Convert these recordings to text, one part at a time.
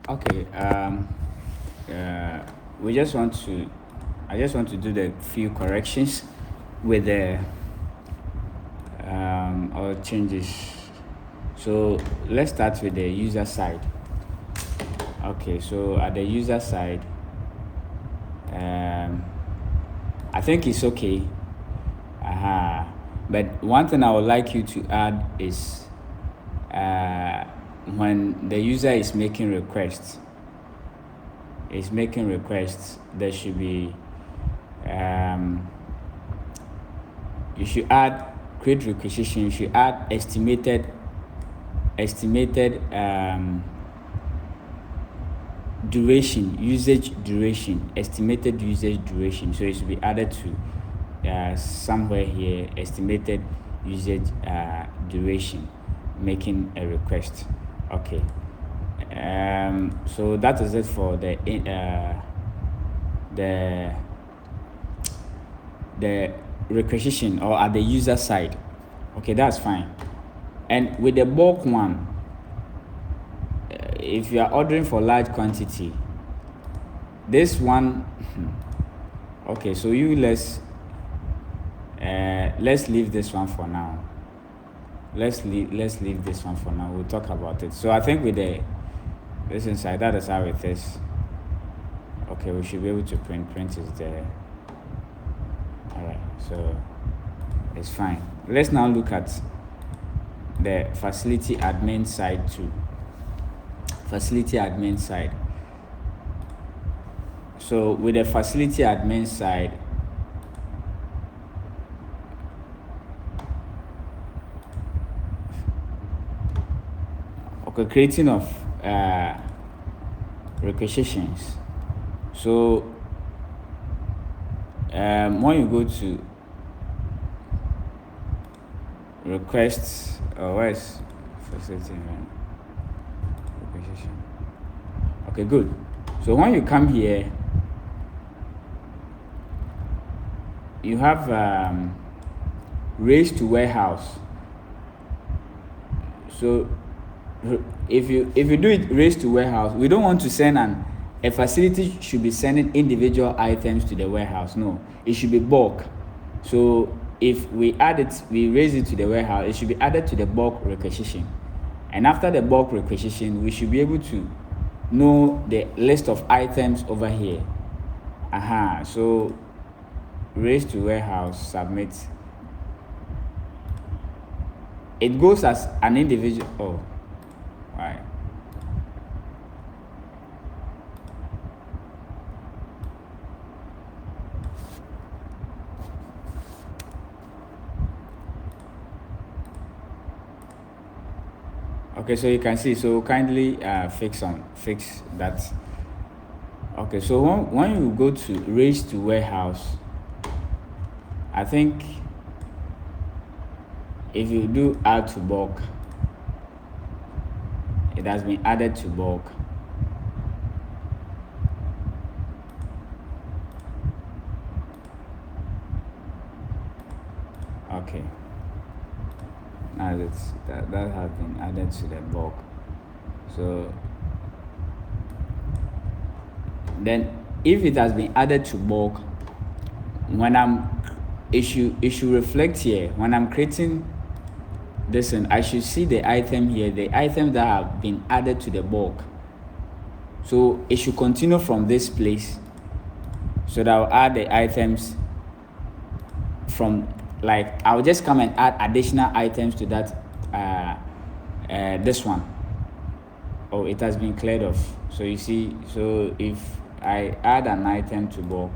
Okay. Uh, we just want to. I just want to do the few corrections with the or changes. So let's start with the user side. Okay. So at the user side, I think it's okay. But one thing I would like you to add is when the user is making requests, there should be you should add create requisition. You should add estimated duration, usage duration, estimated usage duration. So it should be added to somewhere here, estimated usage duration, making a request. Okay. So that is it for the requisition or at the user side. Okay, that's fine. And with the bulk one, if you are ordering for large quantity, this one, okay, so let's leave this one for now. Let's leave this one for now. We'll talk about it. So I think with this inside, that is how it is. Okay, we should be able to print is there. All right, so it's fine. Let's now look at the facility admin side too. Facility admin side. So with the facility admin side, okay, creating of requisitions. So when you go to requests, where's facility requisition? Okay, good. So when you come here, you have raise to warehouse. So if you do it raise to warehouse, we don't want to send a facility should be sending individual items to the warehouse. No, it should be bulk. So if we raise it to the warehouse, it should be added to the bulk requisition. And after the bulk requisition, we should be able to know the list of items over here. So raise to warehouse, submit. It goes as an individual. Oh, right. Okay, so you can see. So kindly fix that. Okay, so when you go to raise to warehouse, I think if you do add to bulk, it has been added to bulk. Okay. Now that has been added to the bulk. So then if it has been added to bulk, when it should reflect here. When I'm creating this one, I should see the item here, the items that have been added to the bulk. So it should continue from this place. So that I'll add the items from, like, I'll just come and add additional items to that this one. Oh, it has been cleared off. So you see, so if I add an item to bulk,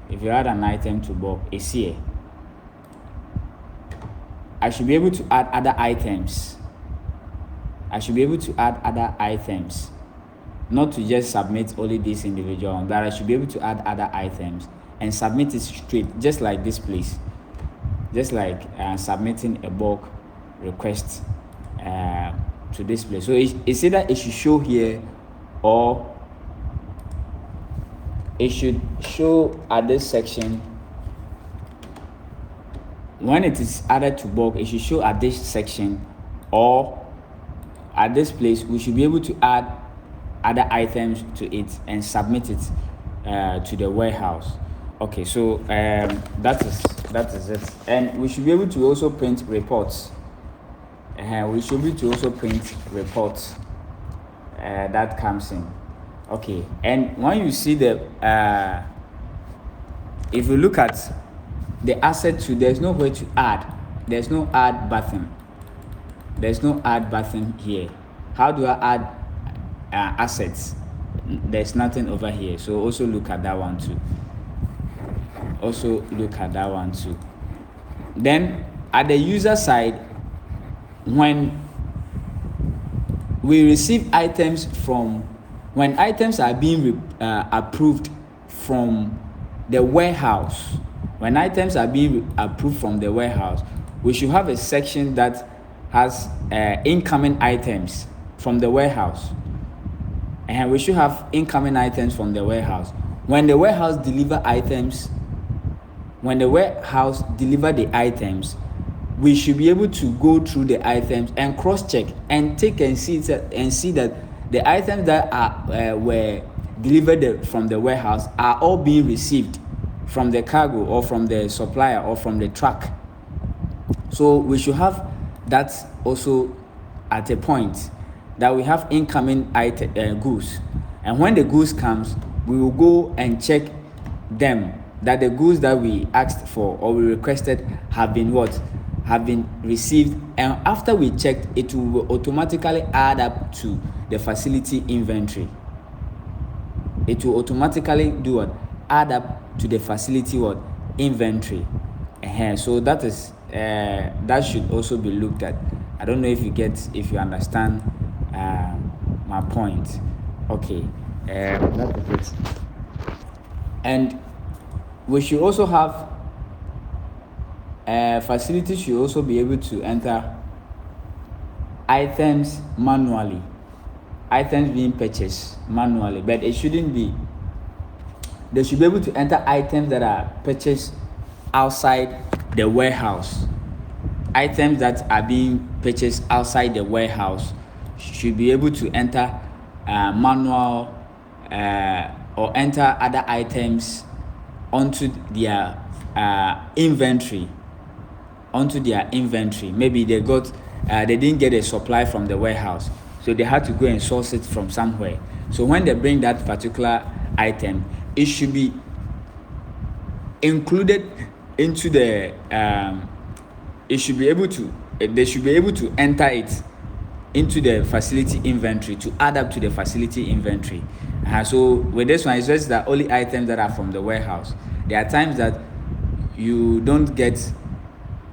if you add an item to bulk, it's here. I should be able to add other items. Not to just submit only this individual one, but I should be able to add other items and submit it straight, just like this place. Just like submitting a bulk request to this place. So it's either it should show here or it should show at this section. When it is added to bulk, it should show at this section, or at this place, we should be able to add other items to it and submit it to the warehouse. Okay, so that is it. And we should be able to also print reports. We should be able to also print reports that comes in. Okay, and when you see the if you look at the asset to, there's no way to add. There's no add button. There's no add button here. How do I add assets? There's nothing over here. So also look at that one too. Also look at that one too. Then at the user side, when we receive items from, when items are being approved from the warehouse, when items are being approved from the warehouse, we should have a section that has incoming items from the warehouse. And we should have incoming items from the warehouse. When the warehouse deliver items, when the warehouse deliver the items, we should be able to go through the items and cross-check and take and see that the items that are were delivered from the warehouse are all being received from the cargo or from the supplier or from the truck. So we should have that also at a point, that we have incoming goods, and when the goods comes, we will go and check them, that the goods that we asked for or we requested have been received. And after we checked, it will automatically add up to the facility inventory. It will automatically do what? Add up to the facility inventory. So that is that should also be looked at. I don't know if you understand my point. Okay, that is it. And we should also have facilities should also be able to enter items manually, items being purchased manually, but it shouldn't be. They should be able to enter items that are purchased outside the warehouse. Items that are being purchased outside the warehouse should be able to enter manual or enter other items onto their inventory. Maybe they didn't get a supply from the warehouse, so they had to go and source it from somewhere. So when they bring that particular item, it should be included into the they should be able to enter it into the facility inventory to add up to the facility inventory. So with this one, it's just that only items that are from the warehouse. There are times that you don't get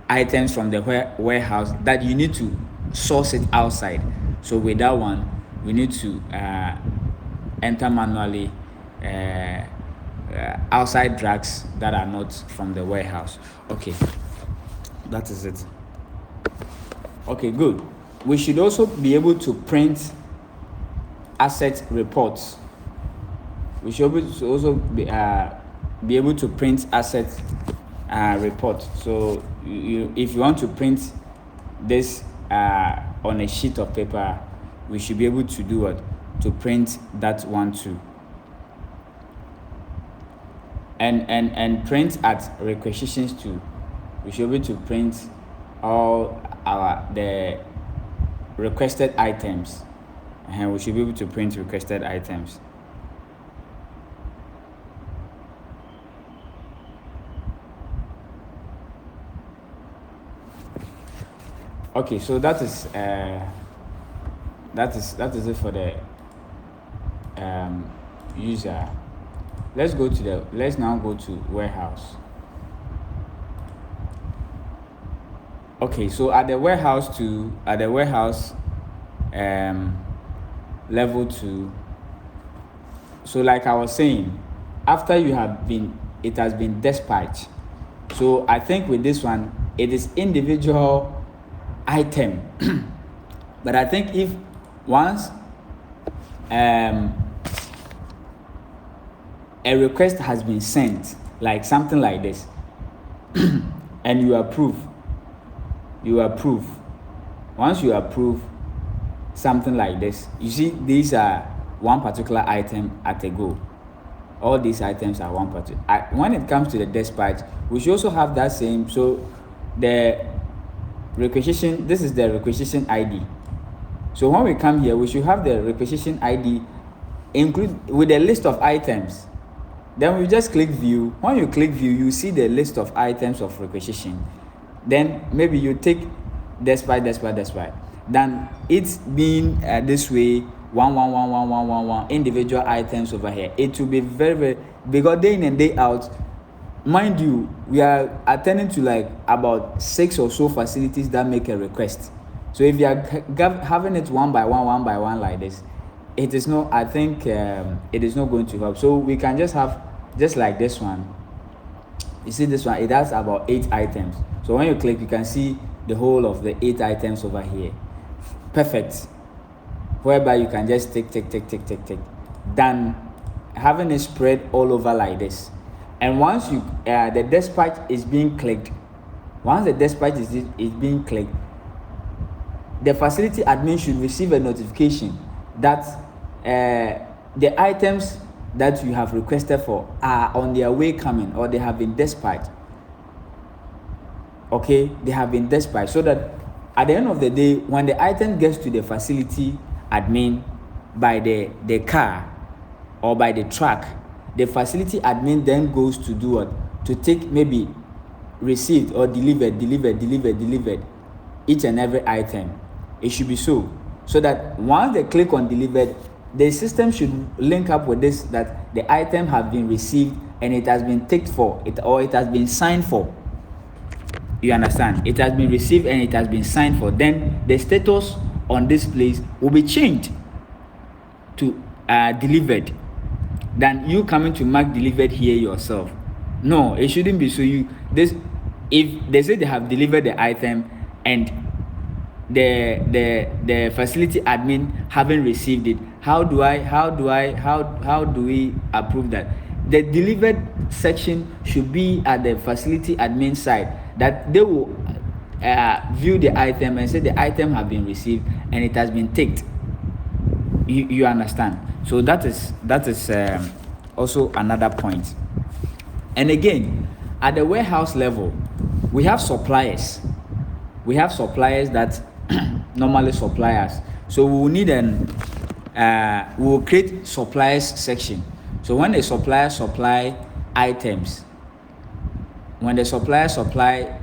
items from the warehouse, that you need to source it outside. So with that one, we need to enter manually outside drugs that are not from the warehouse. Okay, that is it. Okay, good. We should also be able to print asset reports. We should also be able to print asset report. So if you want to print this on a sheet of paper, we should be able to do what? To print that one too. And print at requisitions too. We should be able to print all the requested items, and we should be able to print requested items. Okay, so that is it for the user. Let's now go to warehouse. Okay, so at the warehouse level 2, so like I was saying, after it has been dispatched. So I think with this one, it is individual item. But I think if once a request has been sent, like something like this, and you approve. Once you approve, something like this. You see, these are one particular item at a go. All these items are one particular. When it comes to the dispatch, we should also have that same. So the requisition, this is the requisition ID. So when we come here, we should have the requisition ID include with a list of items. Then we just click view. When you click view, you see the list of items of requisition. Then maybe you take despite. Then it's being this way, one individual items over here. It will be very, very, because day in and day out, mind you, we are attending to like about 6 or so facilities that make a request. So if you are having it one by one like this, it is not, I think it is not going to help. So we can just have, just like this one. You see this one, it has about 8 items. So when you click, you can see the whole of the 8 items over here. Perfect. Whereby you can just take. Then having it spread all over like this. And once you the dispatch is being clicked, once the dispatch is being clicked, the facility admin should receive a notification that the items that you have requested for are on their way coming, or they have been dispatched. Okay, they have been dispatched, so that at the end of the day, when the item gets to the facility admin by the car or by the truck, the facility admin then goes to do what? To take maybe received or delivered each and every item. It should be so that once they click on delivered, the system should link up with this, that the item has been received and it has been ticked for it, or it has been signed for. You understand? It has been received and it has been signed for. Then the status on this place will be changed to delivered, than you coming to mark delivered here yourself. No, it shouldn't be. So if they say they have delivered the item and the facility admin haven't received it, how do we approve that? The delivered section should be at the facility admin side, that they will view the item and say the item has been received and it has been ticked. You understand? So that is also another point. And again, at the warehouse level, we have suppliers. We have suppliers that normally supply us. So we will need we will create suppliers section. So when the supplier supply items, when the supplier supply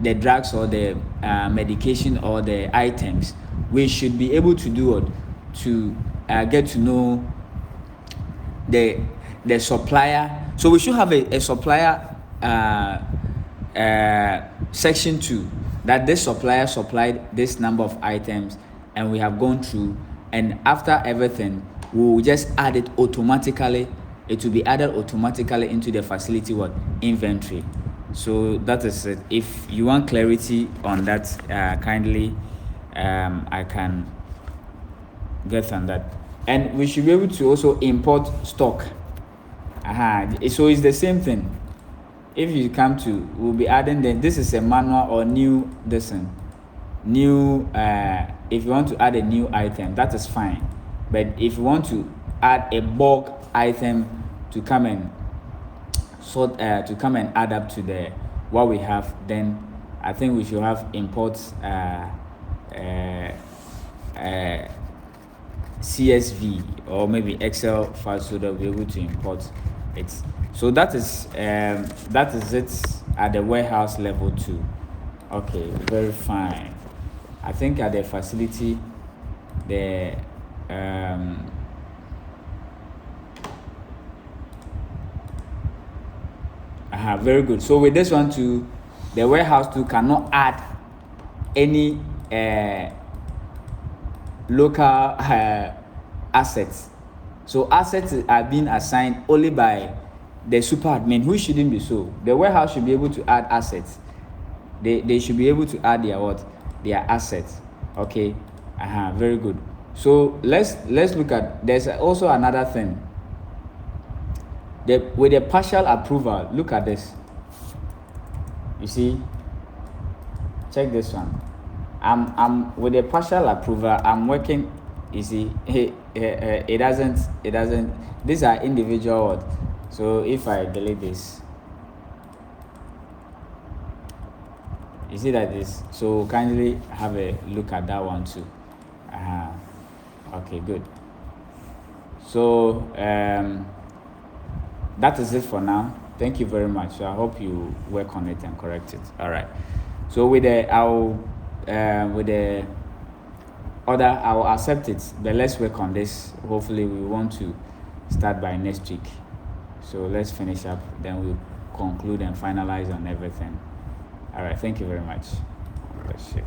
the drugs or the medication or the items, we should be able to do what? To get to know the supplier. So we should have a supplier section 2, that this supplier supplied this number of items and we have gone through, and after everything we will just add it automatically. It will be added automatically into the facility inventory. So that is it. If you want clarity on that, kindly I can get on that. And we should be able to also import stock. So it's the same thing. If you come to, we'll be adding this is a manual or new if you want to add a new item, that is fine. But if you want to add a bulk item to come and add up to what we have, then I think we should have import CSV or maybe Excel file, so that we're able to import it. So that is it at the warehouse level too. Okay, very fine. I think at the facility, very good. So with this one too, the warehouse too cannot add any local assets. So assets are being assigned only by the super admin, who shouldn't be so. The warehouse should be able to add assets. They should be able to add their assets. Okay, very good. So let's look at, there's also another thing. With the partial approval, look at this. You see, check this one. I'm with a partial approval. I'm working. You see, it doesn't. These are individual words. So if I delete this, you see that this. So kindly have a look at that one too. Okay, good. So that is it for now. Thank you very much. So I hope you work on it and correct it. All right. So with the other, I'll accept it. But let's work on this. Hopefully, we want to start by next week. So let's finish up. Then we'll conclude and finalize on everything. All right. Thank you very much. Bless you.